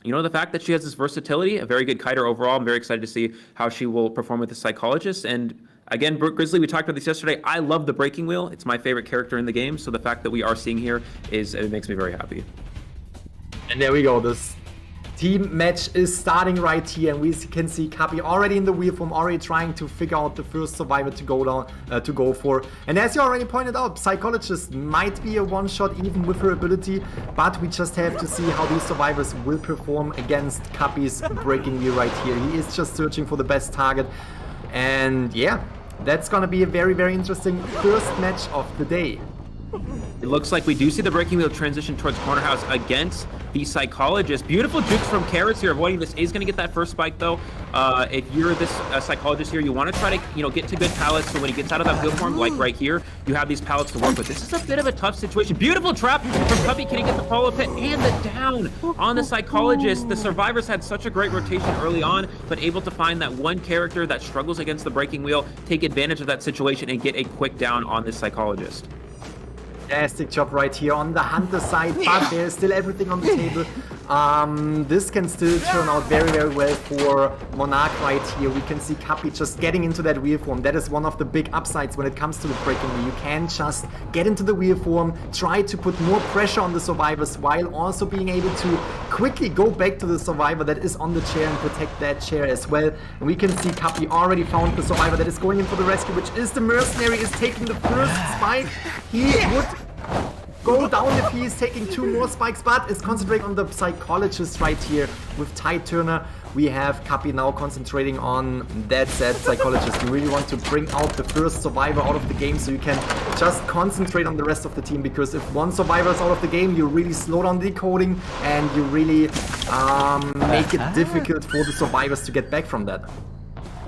you know, the fact that she has this versatility, a very good kiter overall. I'm very excited to see how she will perform with the psychologist. And again, Grizzly, we talked about this yesterday. I love the breaking wheel. It's my favorite character in the game. So the fact that we are seeing here it makes me very happy. And there we go. This team match is starting right here, and we can see Kapi already in the wheel form, already trying to figure out the first survivor to go for. And as you already pointed out, Psychologist might be a one-shot even with her ability, but we just have to see how these survivors will perform against Kapi's breaking wheel right here. He is just searching for the best target, and yeah, that's gonna be a very, very interesting first match of the day. It looks like we do see the breaking wheel transition towards corner house against the psychologist. Beautiful jukes from Karis here, avoiding this. Is going to get that first spike though. If you're this psychologist here, you want to try to get to good pallets. So when he gets out of that wheel form, like right here, you have these pallets to work with. This is a bit of a tough situation. Beautiful trap from Puppy. Can he get the follow-up hit and the down on the psychologist? The survivors had such a great rotation early on, but able to find that one character that struggles against the breaking wheel, take advantage of that situation and get a quick down on this psychologist. Fantastic job right here on the Hunter side, but there's still everything on the table. This can still turn out very, very well for Monarch right here. We can see Kapi just getting into that wheel form. That is one of the big upsides when it comes to the breaking wheel. You can just get into the wheel form, try to put more pressure on the survivors while also being able to quickly go back to the survivor that is on the chair and protect that chair as well. And we can see Kapi already found the survivor that is going in for the rescue, which is the mercenary, is taking the first spike. He would go down if he is taking two more spikes, but is concentrating on the psychologist right here with Tide Turner. We have Kapi now concentrating on that said psychologist. You really want to bring out the first survivor out of the game so you can just concentrate on the rest of the team, because if one survivor is out of the game, you really slow down decoding and you really make it difficult for the survivors to get back from that.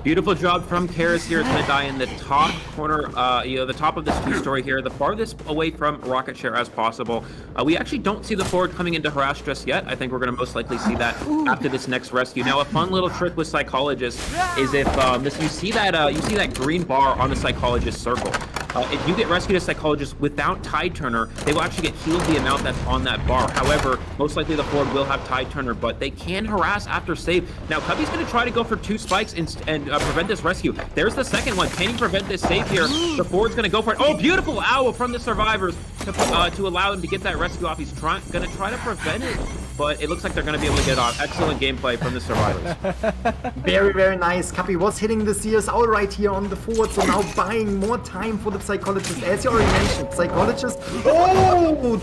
Beautiful job from Karis here. It's going to die in the top corner, the top of this two-story here, the farthest away from rocket share as possible. We actually don't see the forward coming into harass just yet. I think we're going to most likely see that after this next rescue. Now, a fun little trick with psychologist is if you see that green bar on the psychologist circle. If you get rescued as psychologist without Tide Turner, they will actually get healed the amount that's on that bar. However, most likely the forward will have Tide Turner, but they can harass after save. Now, Cubby's going to try to go for two spikes and prevent this rescue. There's the second one. Can he prevent this save here? The forward's going to go for it. Oh, beautiful owl from the survivors to allow him to get that rescue off. He's going to try to prevent it, but it looks like they're going to be able to get it off. Excellent gameplay from the survivors. Very, very nice. Kapi was hitting the Sears owl right here on the forward, so now buying more time for the psychologist. As you already mentioned, psychologist,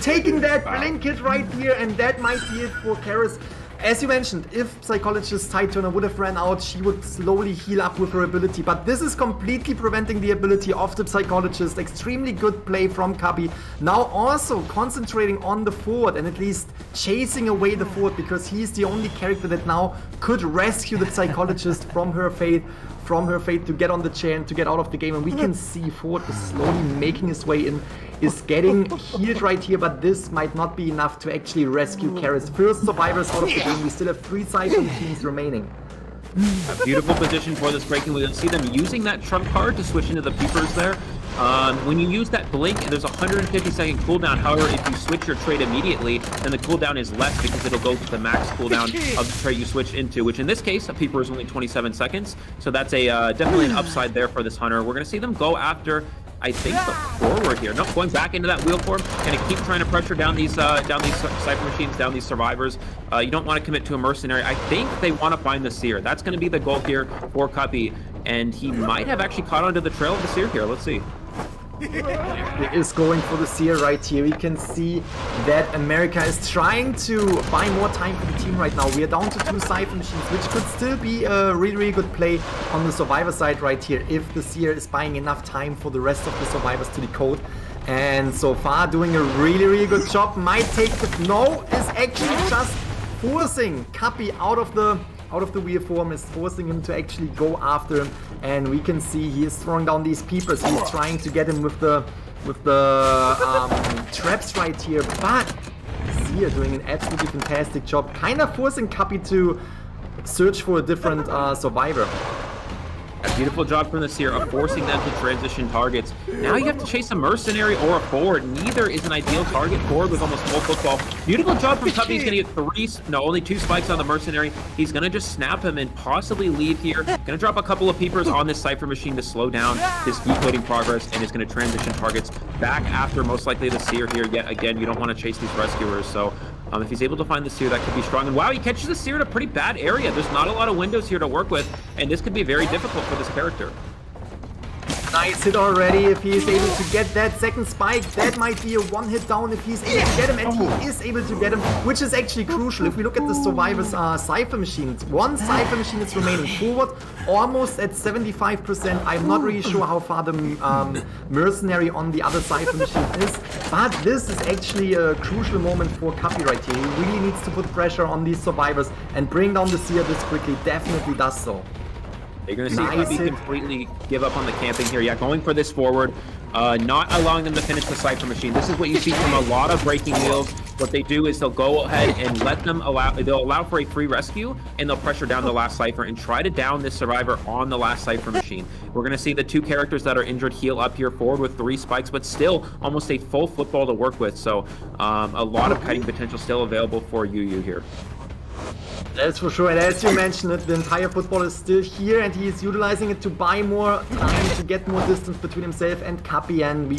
taking that blink hit right here, and that might be it for Karis. As you mentioned, if Psychologist Tide Turner would have ran out, she would slowly heal up with her ability, but this is completely preventing the ability of the Psychologist. Extremely good play from Kapi. Now also concentrating on the forward and at least chasing away the forward, because he's the only character that now could rescue the Psychologist from her fate to get on the chair and to get out of the game. And we can see Ford is slowly making his way in, is getting healed right here, but this might not be enough to actually rescue Karis. First survivors out of the game. We still have 3 Siphon teams remaining. A beautiful position for this breaking. We'll see them using that trump card to switch into the peepers there. When you use that blink, there's a 150-second cooldown. However, if you switch your trade immediately, then the cooldown is less because it'll go to the max cooldown of the trade you switched into, which in this case, a peeper is only 27 seconds. So that's a definitely an upside there for this hunter. We're going to see them go after, I think, the forward here. Nope, going back into that wheel form. Going to keep trying to pressure down these Cypher machines, down these survivors. You don't want to commit to a mercenary. I think they want to find the Seer. That's going to be the goal here for Cuppy. And he might have actually caught onto the trail of the Seer here. Let's see. He is going for the Seer right here. We can see that America is trying to buy more time for the team right now. We are down to 2 Siphon machines, which could still be a really, really good play on the survivor side right here if the Seer is buying enough time for the rest of the survivors to decode. And so far doing a really, really good job. Might take the... No, is actually just forcing Cuppy out of the wheel form, is forcing him to actually go after him. And we can see he is throwing down these peepers. He's trying to get him with the traps right here, but Seer doing an absolutely fantastic job, kind of forcing Cuppy to search for a different survivor. A beautiful job from the Seer of forcing them to transition targets. Now you have to chase a mercenary or a forward. Neither is an ideal target. Forward with almost full football. Beautiful job from Cuppy. He's going to get only 2 spikes on the mercenary. He's going to just snap him and possibly leave here. Going to drop a couple of peepers on this Cypher machine to slow down this decoding progress, and is going to transition targets back after most likely the Seer here. Yet again, you don't want to chase these rescuers, so if he's able to find the Seer, that could be strong. And wow, he catches the Seer in a pretty bad area. There's not a lot of windows here to work with, and this could be very difficult for this character. Nice hit already. If he is able to get that second spike, that might be a one-hit down if he's able to get him, and he is able to get him, which is actually crucial. If we look at the survivors' Cypher machines, one Cypher machine is remaining forward, almost at 75%. I'm not really sure how far the mercenary on the other Cypher machine is, but this is actually a crucial moment for Cuppy right here. He really needs to put pressure on these survivors, and bring down the Seer this quickly definitely does so. You're going to see Cuppy completely give up on the camping here. Yeah, going for this forward, not allowing them to finish the Cypher machine. This is what you see from a lot of breaking wheels. What they do is they'll go ahead and they'll allow for a free rescue, and they'll pressure down the last Cypher and try to down this survivor on the last Cypher machine. We're going to see the 2 characters that are injured heal up here forward with 3 spikes, but still almost a full football to work with. So a lot of kiting potential still available for Yu here. That's for sure, and as you mentioned, the entire football is still here, and he is utilizing it to buy more time, to get more distance between himself and Cuppy, and we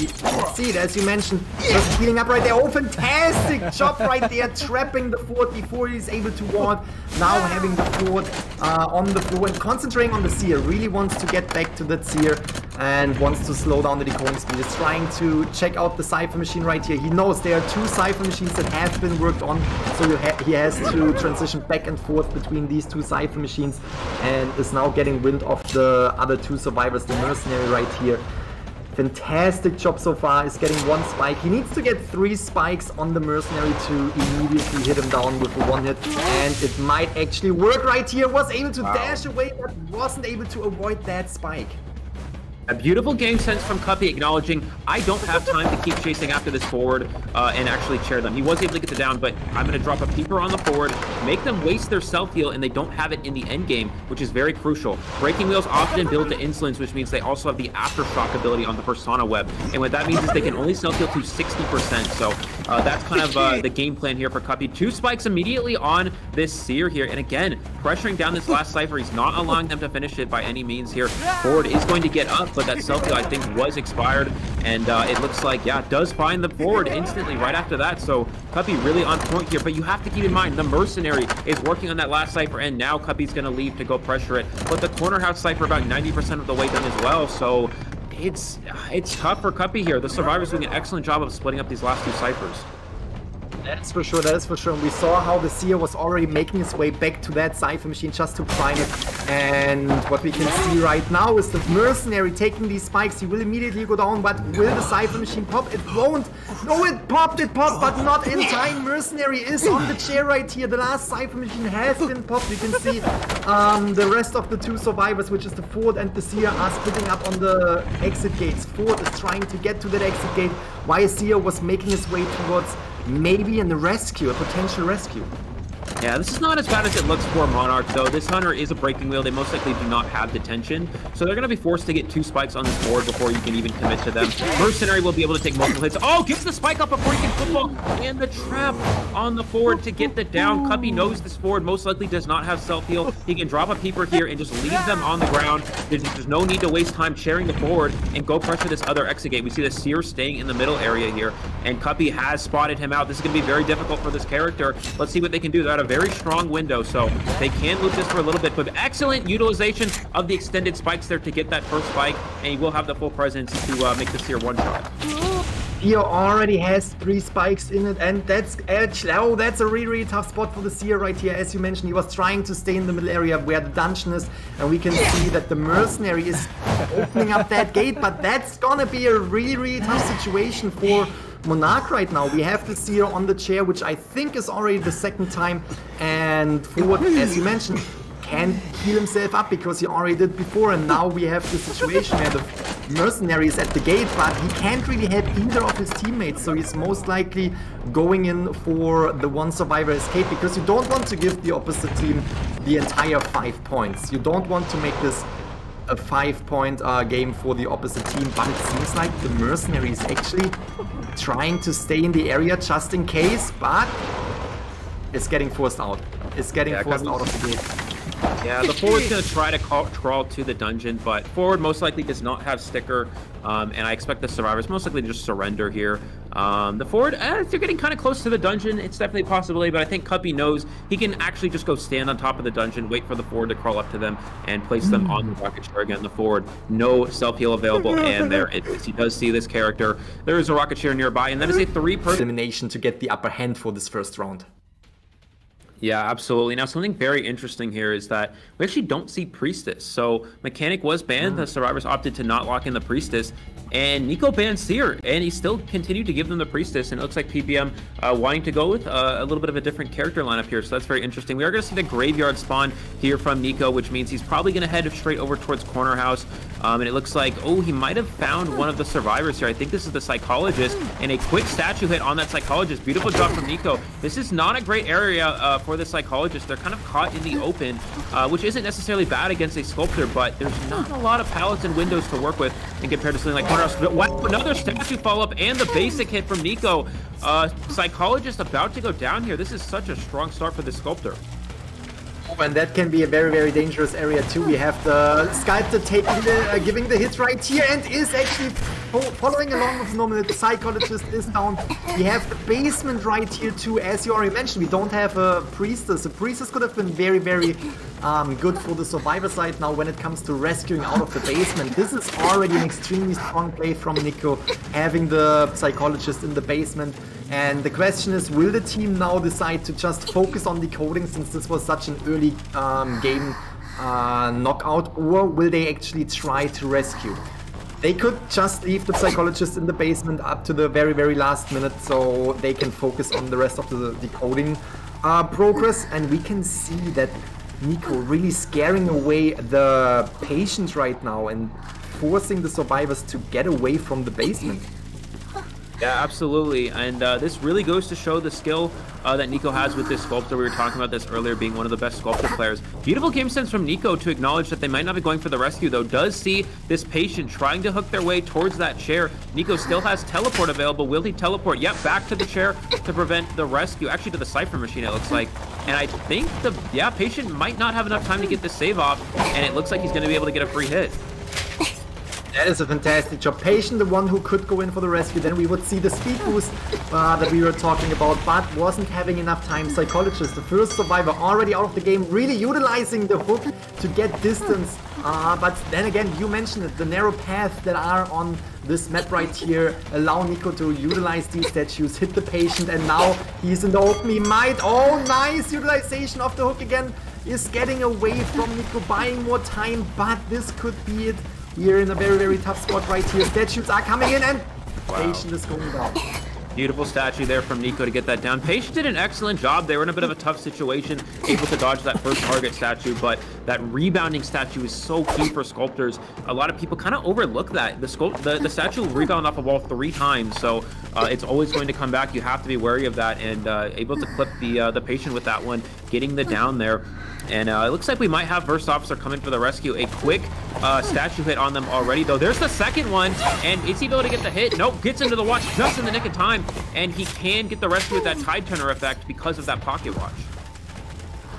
see it, as you mentioned, just healing up right there. Oh, fantastic job right there, trapping the Ford before he's able to ward. Now having the Ford on the floor and concentrating on the Seer. Really wants to get back to that Seer and wants to slow down the decoding speed. He's trying to check out the Cypher machine right here. He knows there are 2 Cypher machines that have been worked on, so he has to transition back and forth between these 2 Cypher machines, and is now getting wind of the other 2 survivors, the mercenary right here. Fantastic job so far, is getting 1 spike. He needs to get 3 spikes on the mercenary to immediately hit him down with a 1 hit, and it might actually work right here. Was able to dash away, but wasn't able to avoid that spike. A beautiful game sense from Cuppy, acknowledging, I don't have time to keep chasing after this forward and actually chair them. He was able to get the down, but I'm going to drop a peeper on the forward, make them waste their self-heal, and they don't have it in the end game, which is very crucial. Breaking wheels often build to insolence, which means they also have the aftershock ability on the Persona web. And what that means is they can only self-heal to 60%. So that's kind of the game plan here for Cuppy. 2 spikes immediately on this Seer here. And again, pressuring down this last Cypher. He's not allowing them to finish it by any means here. Forward is going to get up, but that self-heal, I think, was expired, and it looks like, yeah, does find the forward instantly right after that, so Cuppy really on point here, but you have to keep in mind, the mercenary is working on that last Cypher, and now Cuppy's going to leave to go pressure it, but the corner house Cypher about 90% of the way done as well, so it's tough for Cuppy here. The survivors doing an excellent job of splitting up these last 2 Cyphers. That is for sure, that is for sure. And we saw how the Seer was already making his way back to that Cypher machine just to prime it. And what we can see right now is the mercenary taking these spikes. He will immediately go down, but will the Cypher machine pop? It won't. No, it popped, but not in time. Mercenary is on the chair right here. The last Cypher machine has been popped. You can see the rest of the 2 survivors, which is the Ford and the Seer, are splitting up on the exit gates. Ford is trying to get to that exit gate, while Seer was making his way towards maybe in the rescue, a potential rescue. Yeah, this is not as bad as it looks for Monarch, though. This Hunter is a breaking wheel. They most likely do not have detention, so they're going to be forced to get 2 spikes on this board before you can even commit to them. Mercenary will be able to take multiple hits. Oh, gets the spike up before he can football, and the trap on the forward to get the down. Cuppy knows this forward most likely does not have self-heal. He can drop a peeper here and just leave them on the ground. There's no need to waste time chairing the forward and go pressure this other exit gate. We see the Seer staying in the middle area here, and Cuppy has spotted him out. This is going to be very difficult for this character. Let's see what they can do. They're at a very strong window, so they can lose this for a little bit, but excellent utilization of the extended spikes there to get that first spike, and he will have the full presence to make this here one shot. Seer already has 3 spikes in it, and that's actually, oh, that's a really, really tough spot for the Seer right here. As you mentioned, he was trying to stay in the middle area where the dungeon is, and we can see that the mercenary is opening up that gate, but that's gonna be a really, really tough situation for Monarch right now. We have the Seer on the chair, which I think is already the 2nd time, and Ford, as you mentioned, can't heal himself up because he already did before, and now we have the situation where the mercenary is at the gate, but he can't really help either of his teammates, so he's most likely going in for the 1 survivor escape, because you don't want to give the opposite team the entire 5 points. You don't want to make this a 5-point game for the opposite team, but it seems like the Mercenary is actually trying to stay in the area just in case, but it's getting forced out. It's getting forced out of the gate. Yeah, the forward's going to try to crawl to the dungeon, but forward most likely does not have sticker, and I expect the survivors most likely to just surrender here. The forward, if they're getting kind of close to the dungeon, it's definitely a possibility, but I think Cuppy knows he can actually just go stand on top of the dungeon, wait for the forward to crawl up to them, and place them on the rocket chair again. The forward, no self-heal available, and there it is. He does see this character. There is a rocket chair nearby, and that is a 3-person elimination to get the upper hand for this first round. Yeah, absolutely. Now, something very interesting here is that we actually don't see Priestess. So Mechanic was banned. The survivors opted to not lock in the Priestess. And Nico banned Seer, and he still continued to give them the Priestess. And it looks like PPM wanting to go with a little bit of a different character lineup here. So that's very interesting. We are going to see the Graveyard spawn here from Nico, which means he's probably going to head straight over towards Corner House. And it looks like, oh, he might have found one of the survivors here. I think this is the Psychologist. And a quick statue hit on that Psychologist. Beautiful job from Nico. This is not a great area for the Psychologist. They're kind of caught in the open, which isn't necessarily bad against a Sculptor, but there's not a lot of pallets and windows to work with in compared to something like Corner House. Wow, another statue follow-up and the basic hit from Nico. Psychologist about to go down here. This is such a strong start for the Sculptor. And that can be a very, very dangerous area too. We have the Sculptor taking giving the hit right here and is actually following along with normal. The Psychologist is down. We have the basement right here too. As you already mentioned, we don't have a Priestess. A Priestess could have been very, very good for the Survivor side now when it comes to rescuing out of the basement. This is already an extremely strong play from Nico, having the Psychologist in the basement. And the question is, will the team now decide to just focus on decoding since this was such an early game knockout, or will they actually try to rescue? They could just leave the Psychologist in the basement up to the very, very last minute so they can focus on the rest of the decoding progress. And we can see that Nico really scaring away the Patient right now and forcing the survivors to get away from the basement. Yeah, absolutely. And this really goes to show the skill that Nico has with this Sculptor. We were talking about this earlier, being one of the best Sculptor players. Beautiful game sense from Nico to acknowledge that they might not be going for the rescue, though. Does see this Patient trying to hook their way towards that chair. Nico still has teleport available. Will he teleport? Yep, back to the chair to prevent the rescue. Actually, to the Cypher Machine, it looks like. And I think Patient might not have enough time to get this save off, and it looks like he's going to be able to get a free hit. That is a fantastic job. Patient, the one who could go in for the rescue. Then we would see the speed boost that we were talking about, but wasn't having enough time. Psychologist, the first survivor, already out of the game, really utilizing the hook to get distance. But then again, you mentioned it, the narrow paths that are on this map right here allow Nico to utilize these statues, hit the Patient, and now he's in the open. He might, oh, nice utilization of the hook again, is getting away from Nico, buying more time, but this could be it. We're in a very, very tough spot right here. Statues are coming in and Patient is going down. Beautiful statue there from Nico to get that down. Patient did an excellent job. They were in a bit of a tough situation, able to dodge that first target statue, but that rebounding statue is so key for Sculptors. A lot of people kind of overlook that. The statue rebounded off a wall 3 times, so it's always going to come back. You have to be wary of that, and able to clip the Patient with that one, getting the down there. And it looks like we might have First Officer coming for the rescue. A quick statue hit on them already, though. There's the second one, and is he able to get the hit? Nope, gets into the watch just in the nick of time, and he can get the rescue with that Tide Turner effect because of that pocket watch.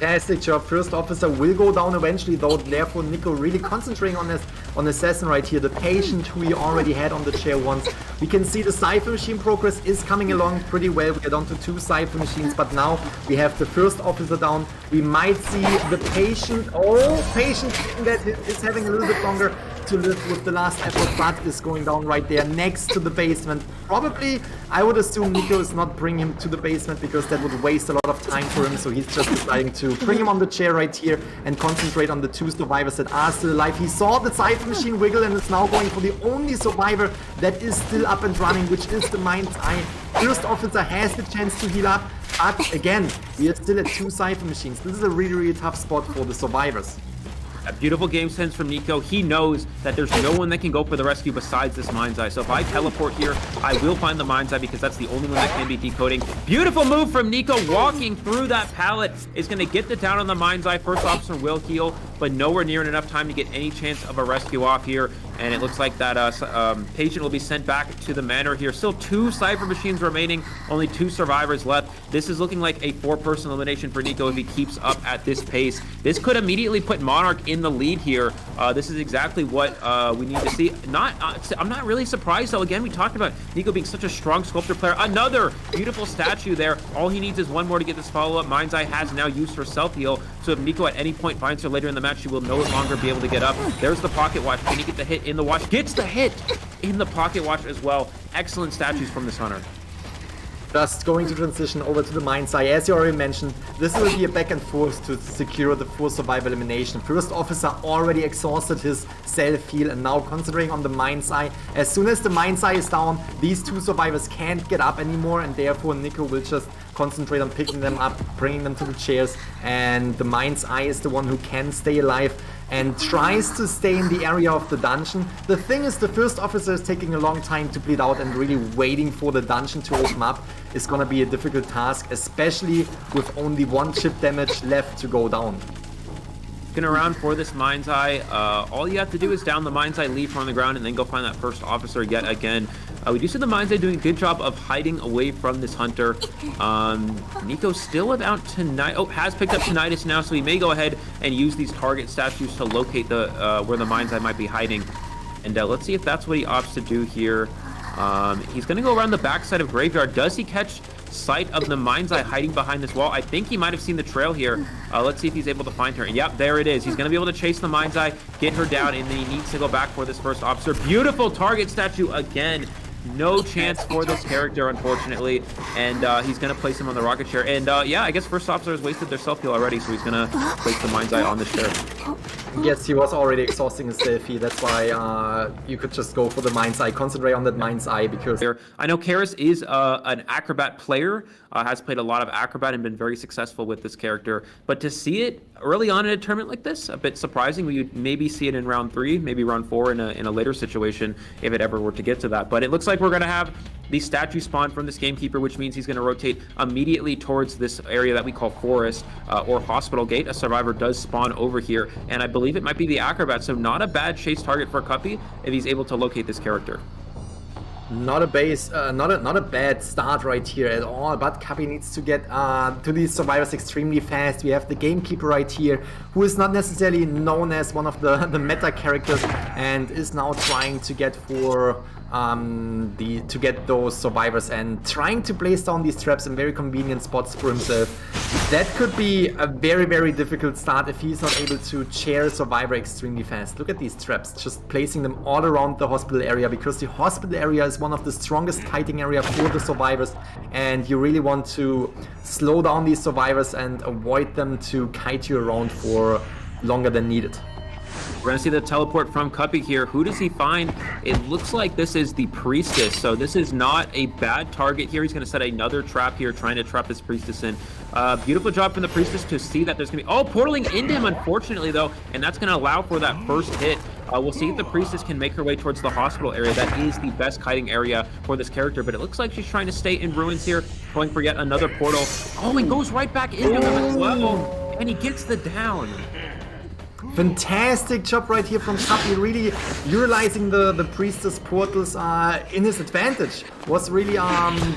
Fantastic job. First Officer will go down eventually, though. Therefore, Nico really concentrating on Assassin right here. The Patient who he already had on the chair once. We can see the Cypher Machine progress is coming along pretty well. We get onto 2 Cypher Machines, but now we have the First Officer down. We might see the Patient. Oh, Patient that is having a little bit longer to live with the last effort, but is going down right there next to the basement. Probably, I would assume Nico is not bringing him to the basement because that would waste a lot of time for him, so he's just deciding to bring him on the chair right here and concentrate on the 2 survivors that are still alive. He saw the Cypher Machine wiggle and is now going for the only survivor that is still up and running, which is the Mind's Eye. First Officer has the chance to heal up, but again, we are still at 2 Cypher Machines. This is a really, really tough spot for the survivors. A beautiful game sense from Nico. He knows that there's no one that can go for the rescue besides this Mind's Eye. So if I teleport here, I will find the Mind's Eye because that's the only one that can be decoding. Beautiful move from Nico. Walking through that pallet is going to get the down on the Mind's Eye. First officer will heal, but nowhere near enough time to get any chance of a rescue off here. And it looks like that patient will be sent back to the manor here. Still 2 Cypher machines remaining, only 2 survivors left. This is looking like a 4-person elimination for Nico if he keeps up at this pace. This could immediately put Monarch in the lead here. This is exactly what we need to see. I'm not really surprised though. Again, we talked about Nico being such a strong sculptor player. Another beautiful statue there. All he needs is one more to get this follow-up. Mind's Eye has now used her self-heal, so if Nico at any point finds her later in the match, she will no longer be able to get up. There's the pocket watch. Can he get the hit in the watch? Gets the hit in the pocket watch as well. Excellent statues from this hunter. Just going to transition over to the Mind's Eye. As you already mentioned, this will be a back and forth to secure the 4 survival elimination. First officer already exhausted his self-heal and now concentrating on the Mind's Eye. As soon as the Mind's Eye is down, these 2 survivors can't get up anymore, and therefore Nico will just concentrate on picking them up, bringing them to the chairs, and the Mind's Eye is the one who can stay alive and tries to stay in the area of the dungeon. The thing is, the first officer is taking a long time to bleed out, and really waiting for the dungeon to open up is gonna be a difficult task, especially with only 1 chip damage left to go down. Looking around for this Mind's Eye, all you have to do is down the Mind's Eye, leave her on the ground, and then go find that first officer yet again. We do see the Mind's Eye doing a good job of hiding away from this hunter. Nico's still about tonight. Oh, has picked up Tinnitus now, so he may go ahead and use these target statues to locate the where the Mind's Eye might be hiding. And let's see if that's what he opts to do here. He's going to go around the backside of Graveyard. Does he catch sight of the Mind's Eye hiding behind this wall? I think he might have seen the trail here. Let's see if he's able to find her. Yep, there it is. He's going to be able to chase the Mind's Eye, get her down, and then he needs to go back for this first officer. Beautiful target statue again. No chance for this character, unfortunately, and he's going to place him on the rocket chair. And yeah, I guess first officer has wasted their self-heal already, so he's going to place the Mind's Eye on the chair. Yes, he was already exhausting his selfie. That's why you could just go for the Mind's Eye, concentrate on that Mind's Eye, because... I know Karis is an Acrobat player, has played a lot of Acrobat and been very successful with this character, but to see it early on in a tournament like this, a bit surprising. We would maybe see it in round 3, maybe round 4 in a later situation if it ever were to get to that. But it looks like we're going to have the statue spawn from this gamekeeper, which means he's going to rotate immediately towards this area that we call Forest or Hospital Gate. A survivor does spawn over here, and I believe it might be the Acrobat, so not a bad chase target for Cuppy if he's able to locate this character. Not a bad start right here at all, but Cuppy needs to get to these survivors extremely fast. We have the gamekeeper right here, who is not necessarily known as one of the meta characters, and is now trying to get for to get those survivors and trying to place down these traps in very convenient spots for himself. That could be a very, very difficult start if he's not able to chair a survivor extremely fast. Look at these traps, just placing them all around the hospital area, because the hospital area is one of the strongest kiting area for the survivors, and you really want to slow down these survivors and avoid them to kite you around for longer than needed. We're going to see the teleport from Cuppy here. Who does he find? It looks like this is the Priestess, so this is not a bad target here. He's going to set another trap here, trying to trap this Priestess in. Beautiful job from the Priestess to see that there's going to be... Oh, portaling into him, unfortunately, though, and that's going to allow for that first hit. We'll see if the Priestess can make her way towards the hospital area. That is the best kiting area for this character, but it looks like she's trying to stay in ruins here, going for yet another portal. Oh, and goes right back into him at this level, and he gets the down. Fantastic job right here from Cuppy, really utilizing the Priestess portals in his advantage. Was really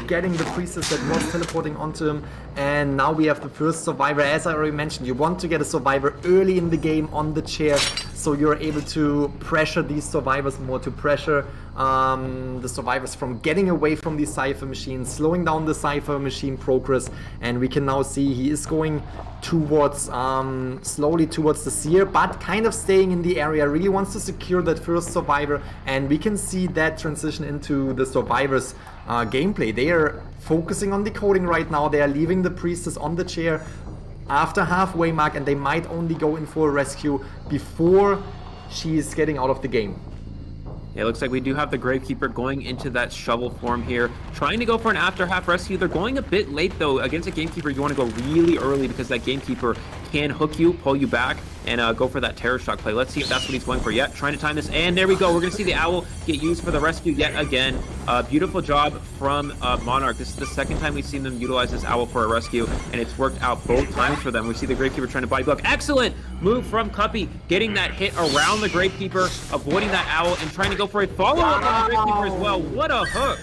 getting the Priestess that was teleporting onto him, and now we have the first survivor. As I already mentioned, you want to get a survivor early in the game on the chair, so you're able to pressure these survivors more, to pressure the survivors from getting away from the Cypher machine, slowing down the Cypher machine progress. And we can now see he is going towards slowly towards the Seer, but kind of staying in the area, really wants to secure that first survivor, and we can see that transition into the survivors gameplay. They are focusing on decoding right now. They are leaving the Priestess on the chair after halfway mark, and they might only go in for a rescue before she is getting out of the game. Yeah, it looks like we do have the Gravekeeper going into that shovel form here, trying to go for an after half rescue. They're going a bit late though. Against a Gamekeeper, you want to go really early because that Gamekeeper can hook you, pull you back, and go for that terror shock play. Let's see if that's what he's going for yet. Trying to time this, and there we go. We're going to see the Owl get used for the rescue yet again. Beautiful job from Monarch. This is the second time we've seen them utilize this Owl for a rescue, and it's worked out both times for them. We see the Gravekeeper trying to body block. Excellent move from Cuppy, getting that hit around the Gravekeeper, avoiding that Owl, and trying to go for a follow-up on the Gravekeeper as well. What a hook!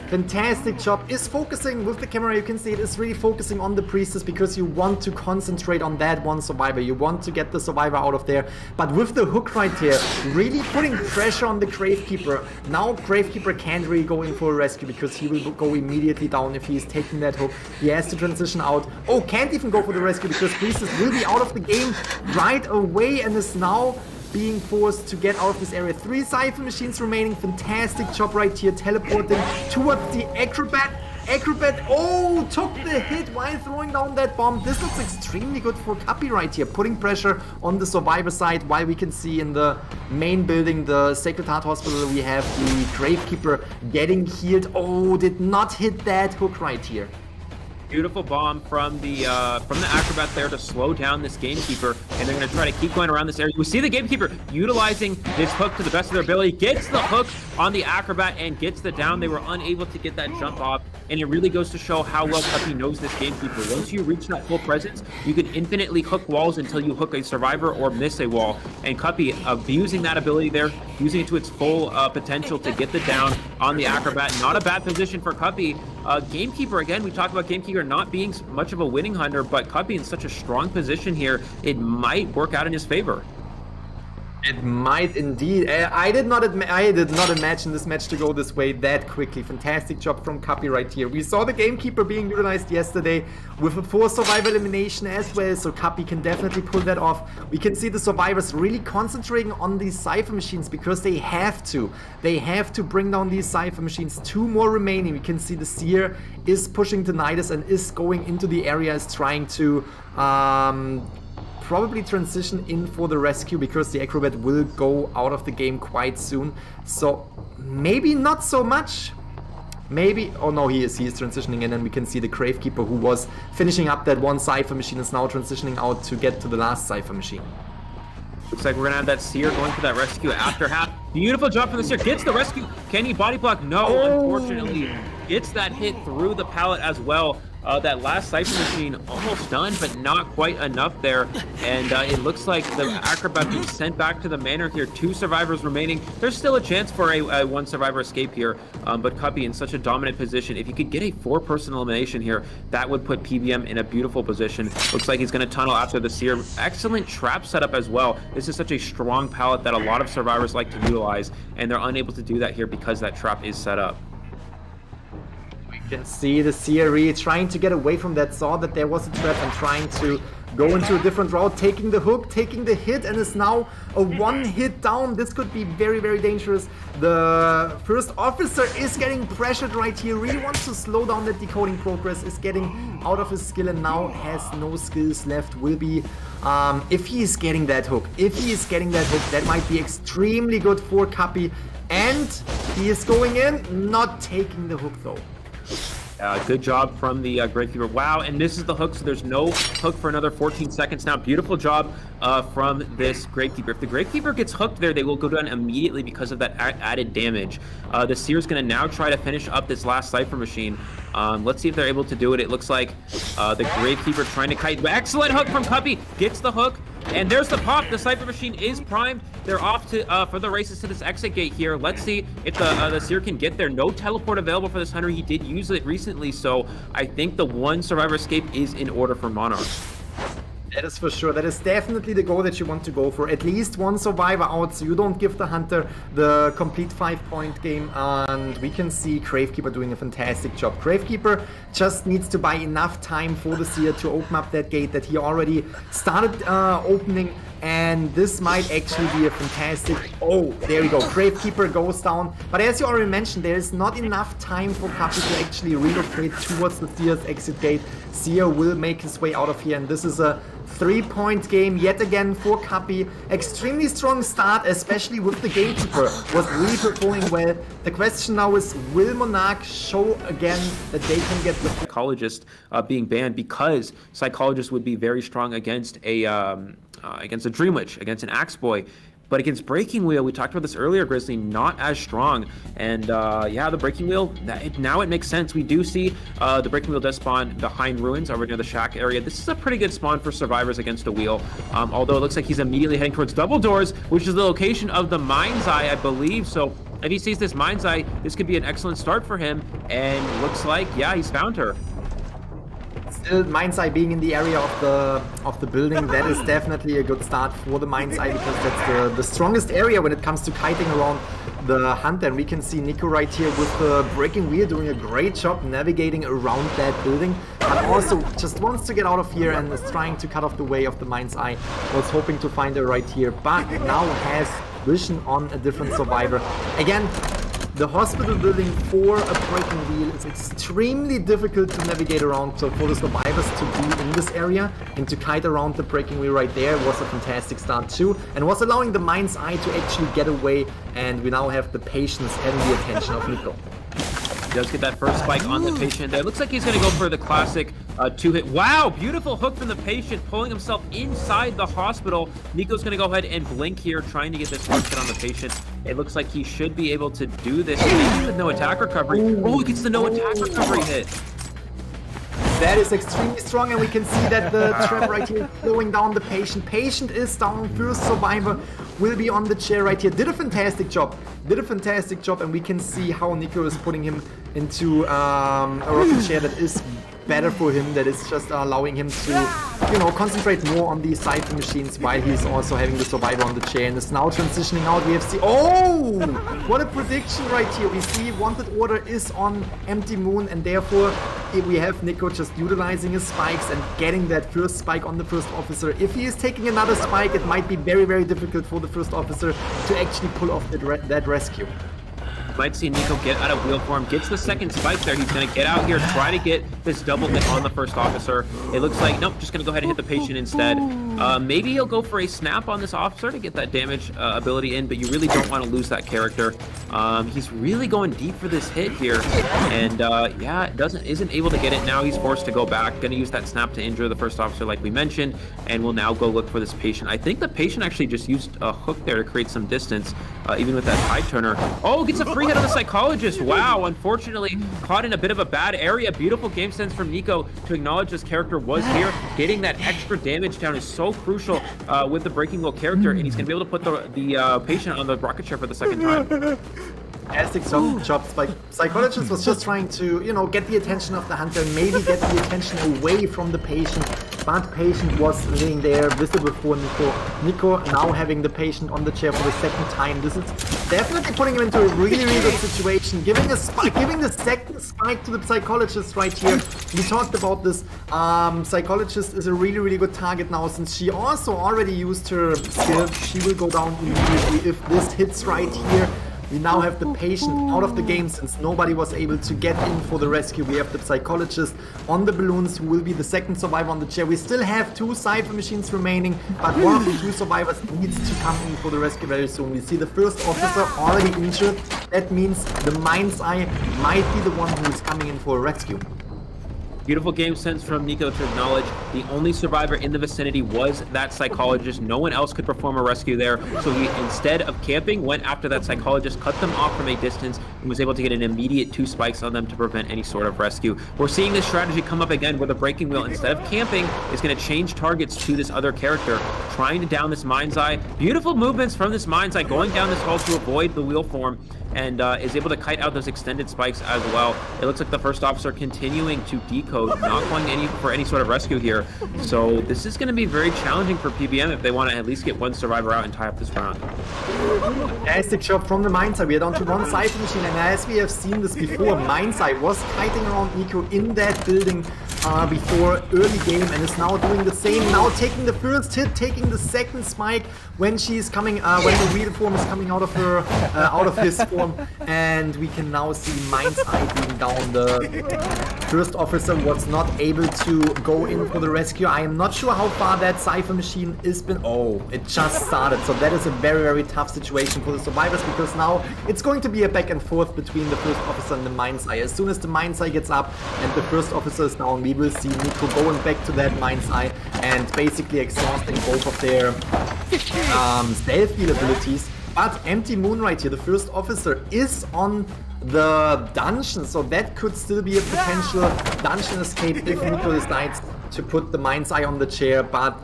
Fantastic job. Is focusing with the camera, you can see it is really focusing on the Priestess because you want to concentrate on that one survivor. You want to get the survivor out of there. But with the hook right here, really putting pressure on the Gravekeeper. Now Gravekeeper can't really go in for a rescue because he will go immediately down if he's taking that hook. He has to transition out. Oh, can't even go for the rescue because Priestess will be out of the game right away and is now being forced to get out of this area. 3 Cypher machines remaining. Fantastic job right here, teleporting towards the Acrobat. Acrobat, oh, took the hit while throwing down that bomb. This looks extremely good for Cuppy right here, putting pressure on the survivor side, while we can see in the main building, the Sacred Heart Hospital, we have the Gravekeeper getting healed. Oh, did not hit that hook right here. Beautiful bomb from the Acrobat there to slow down this Gamekeeper, and they're going to try to keep going around this area. We see the Gamekeeper utilizing this hook to the best of their ability, gets the hook on the Acrobat and gets the down. They were unable to get that jump off, and it really goes to show how well Cuppy knows this Gamekeeper. Once you reach that full presence, you can infinitely hook walls until you hook a survivor or miss a wall, and Cuppy using that ability there, using it to its full potential to get the down on the Acrobat. Not a bad position for Cuppy. Gamekeeper, again, we talked about Gamekeeper not being much of a winning hunter, but Cuppy in such a strong position here, it might work out in his favor. It might indeed. I did not imagine this match to go this way that quickly. Fantastic job from Cuppy right here. We saw the Gamekeeper being utilized yesterday with a 4 survivor elimination as well, so Cuppy can definitely pull that off. We can see the survivors really concentrating on these Cypher machines because they have to. They have to bring down these Cypher machines. 2 more remaining. We can see the Seer is pushing the Nidus and is going into the areas trying to probably transition in for the rescue because the Acrobat will go out of the game quite soon. So maybe not so much. Maybe, oh no, he is transitioning in, and we can see the Gravekeeper who was finishing up that one Cypher machine is now transitioning out to get to the last Cypher machine. Looks like we're gonna have that Seer going for that rescue after half. Beautiful job from the Seer, gets the rescue. Can he body block? No, unfortunately. Gets that hit through the pallet as well. That last Cypher machine almost done, but not quite enough there. And it looks like the Acrobat being sent back to the manor here. 2 survivors remaining. There's still a chance for a 1 survivor escape here. But Cuppy in such a dominant position. If he could get a 4-person elimination here, that would put PBM in a beautiful position. Looks like he's going to tunnel after the Seer. Excellent trap setup as well. This is such a strong pallet that a lot of survivors like to utilize, and they're unable to do that here because that trap is set up. You can see the Seer really trying to get away from that, saw that there was a trap and trying to go into a different route, taking the hook, taking the hit, and is now a 1 hit down. This could be very, very dangerous. The first officer is getting pressured right here, really wants to slow down that decoding progress, is getting out of his skill and now has no skills left. Will be, if he is getting that hook, that might be extremely good for Cuppy. And he is going in, not taking the hook though. Good job from the Gravekeeper. Wow, and this is the hook, so there's no hook for another 14 seconds now. Beautiful job from this Gravekeeper. If the Gravekeeper gets hooked there, they will go down immediately because of that added damage. The Seer's going to now try to finish up this last Cypher machine. Let's see if they're able to do it. It looks like the Gravekeeper trying to kite. Excellent hook from Cuppy. Gets the hook. And there's the pop. The Cypher machine is primed. They're off to for the races to this exit gate here. Let's see if the Seer can get there. No teleport available for this hunter. He did use it recently, so I think the 1 survivor escape is in order for Monarch. That is for sure. That is definitely the goal that you want to go for. At least 1 survivor out, so you don't give the hunter the complete 5-point game. And we can see Gravekeeper doing a fantastic job. Gravekeeper just needs to buy enough time for the Seer to open up that gate that he already started opening. And this might actually be a fantastic... Oh, there we go. Gravekeeper goes down. But as you already mentioned, there is not enough time for Cuppy to actually relocate towards the Seer's exit gate. Seer will make his way out of here, and this is a 3-point game yet again for Cappy. Extremely strong start, especially with the gatekeeper. Was really performing well. The question now is, will Monarch show again that they can get the Psychologist being banned, because Psychologist would be very strong against a Dream Witch, against an Axe Boy. But against Breaking Wheel, we talked about this earlier, Grizzly, not as strong. And yeah, the Breaking Wheel, now it makes sense. We do see the Breaking Wheel does spawn behind Ruins over near the Shack area. This is a pretty good spawn for survivors against a wheel. Although it looks like he's immediately heading towards Double Doors, which is the location of the Mind's Eye, I believe. So if he sees this Mind's Eye, this could be an excellent start for him. And looks like, yeah, he's found her. Still, Mind's Eye being in the area of the building, that is definitely a good start for the Mind's Eye, because that's the strongest area when it comes to kiting around the Hunter. And we can see Nico right here with the Breaking Wheel doing a great job navigating around that building, but also just wants to get out of here and is trying to cut off the way of the Mind's Eye. Was hoping to find her right here, but now has vision on a different survivor. Again, the hospital building for a Breaking Wheel is extremely difficult to navigate around, so for the survivors to be in this area and to kite around the Breaking Wheel right there was a fantastic start too, and was allowing the Mind's Eye to actually get away, and we now have the Patience having the attention of Nico. He does get that first spike on the Patient there. Looks like he's going to go for the classic two-hit. Wow, beautiful hook from the Patient, pulling himself inside the hospital. Nico's going to go ahead and blink here, trying to get this first hit on the Patient. It looks like he should be able to do this. Maybe with no attack recovery. Oh, he gets the no attack recovery hit. That is extremely strong, and we can see that the trap right here is slowing down the Patient. Patient is down, first survivor will be on the chair right here. Did a fantastic job, and we can see how Nico is putting him into a rocket chair that is better for him, that is just allowing him to, you know, concentrate more on these Cypher machines while he's also having the survivor on the chair, and is now transitioning out. We have seen, oh, what a prediction right here. We see Wanted Order is on Empty Moon, and therefore we have Nico just utilizing his spikes and getting that first spike on the first officer. If he is taking another spike, it might be very, very difficult for the first officer to actually pull off that rescue. Might see Nico get out of wheel form, gets the second spike there. He's going to get out here, try to get this double hit on the first officer. It looks like, nope, just going to go ahead and hit the Patient instead. Maybe he'll go for a snap on this officer to get that damage ability in, but you really don't want to lose that character. He's really going deep for this hit here, and yeah, isn't able to get it. Now he's forced to go back, going to use that snap to injure the first officer like we mentioned, and will now go look for this Patient. I think the Patient actually just used a hook there to create some distance, even with that high turner. Oh, gets a free hit on the Psychologist. Wow, unfortunately caught in a bit of a bad area. Beautiful game sense from Nico to acknowledge this character was here. Getting that extra damage down is so crucial with the Breaking Wheel character, and he's going to be able to put the Patient on the rocket chair for the second time. Fantastic job. Psychologist was just trying to, you know, get the attention of the Hunter, maybe get the attention away from the Patient, but Patient was laying there visible for Nico. Nico now having the Patient on the chair for the second time. This is definitely putting him into a really, really good situation, giving the second spike to the Psychologist right here. We talked about this. Psychologist is a really, really good target now, since she also already used her skill. She will go down immediately if this hits right here. We now have the Patient out of the game, since nobody was able to get in for the rescue. We have the Psychologist on the balloons, who will be the second survivor on the chair. We still have 2 Cypher machines remaining, but one of the 2 survivors needs to come in for the rescue very soon. We see the first officer already injured. That means the Mind's Eye might be the one who is coming in for a rescue. Beautiful game sense from Nico to acknowledge the only survivor in the vicinity was that Psychologist. No one else could perform a rescue there, so he, instead of camping, went after that Psychologist, cut them off from a distance, and was able to get an immediate 2 spikes on them to prevent any sort of rescue. We're seeing this strategy come up again, where the Breaking Wheel, instead of camping, is going to change targets to this other character, trying to down this Mind's Eye. Beautiful movements from this Mind's Eye, going down this hall to avoid the wheel form, and is able to kite out those extended spikes as well. It looks like the first officer continuing to decode, not going for any sort of rescue here. So this is going to be very challenging for PBM if they want to at least get 1 survivor out and tie up this round. Fantastic job from the Mind's Eye. We are down to 1 Cypher machine, and as we have seen this before, Mind's Eye was kiting around Nico in that building, before early game and is now doing the same. Now taking the first hit, taking the second spike when she's coming, when the real form is coming out of her, out of his form, and we can now see Mind's Eye being down. The first officer was not able to go in for the rescue. I am not sure how far that Cypher machine is been. Oh, it just started, so that is a very, very tough situation for the survivors because now it's going to be a back and forth between the first officer and the Mind's Eye. As soon as the Mind's Eye gets up and the first officer is down, we will see Nico going back to that Mind's Eye and basically exhausting both of their stealth heal abilities. But Empty Moon right here, the first officer, is on the dungeon, so that could still be a potential dungeon escape if Nico decides to put the Mind's Eye on the chair, but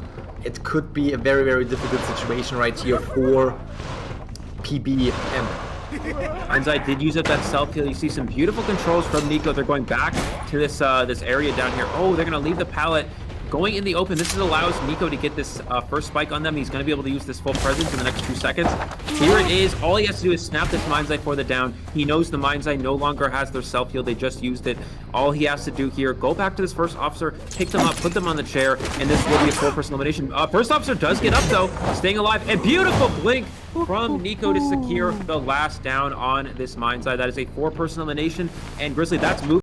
it could be a very, very difficult situation right here for PBM. Mind's Eye did use up that self heal. You see some beautiful controls from Nico. They're going back to this this area down here. Oh, they're gonna leave the pallet going in the open. This allows Nico to get this first spike on them. He's going to be able to use this full presence in the next 2 seconds. Here it is. All he has to do is snap this Mind's Eye for the down. He knows the Mind's Eye no longer has their self-heal. They just used it. All he has to do here, go back to this first officer, pick them up, put them on the chair, and this will be a full-person elimination. First officer does get up, though, staying alive. And beautiful blink from Nico to secure the last down on this Mind's Eye. That is a 4-person elimination. And Grizzly, that's moving.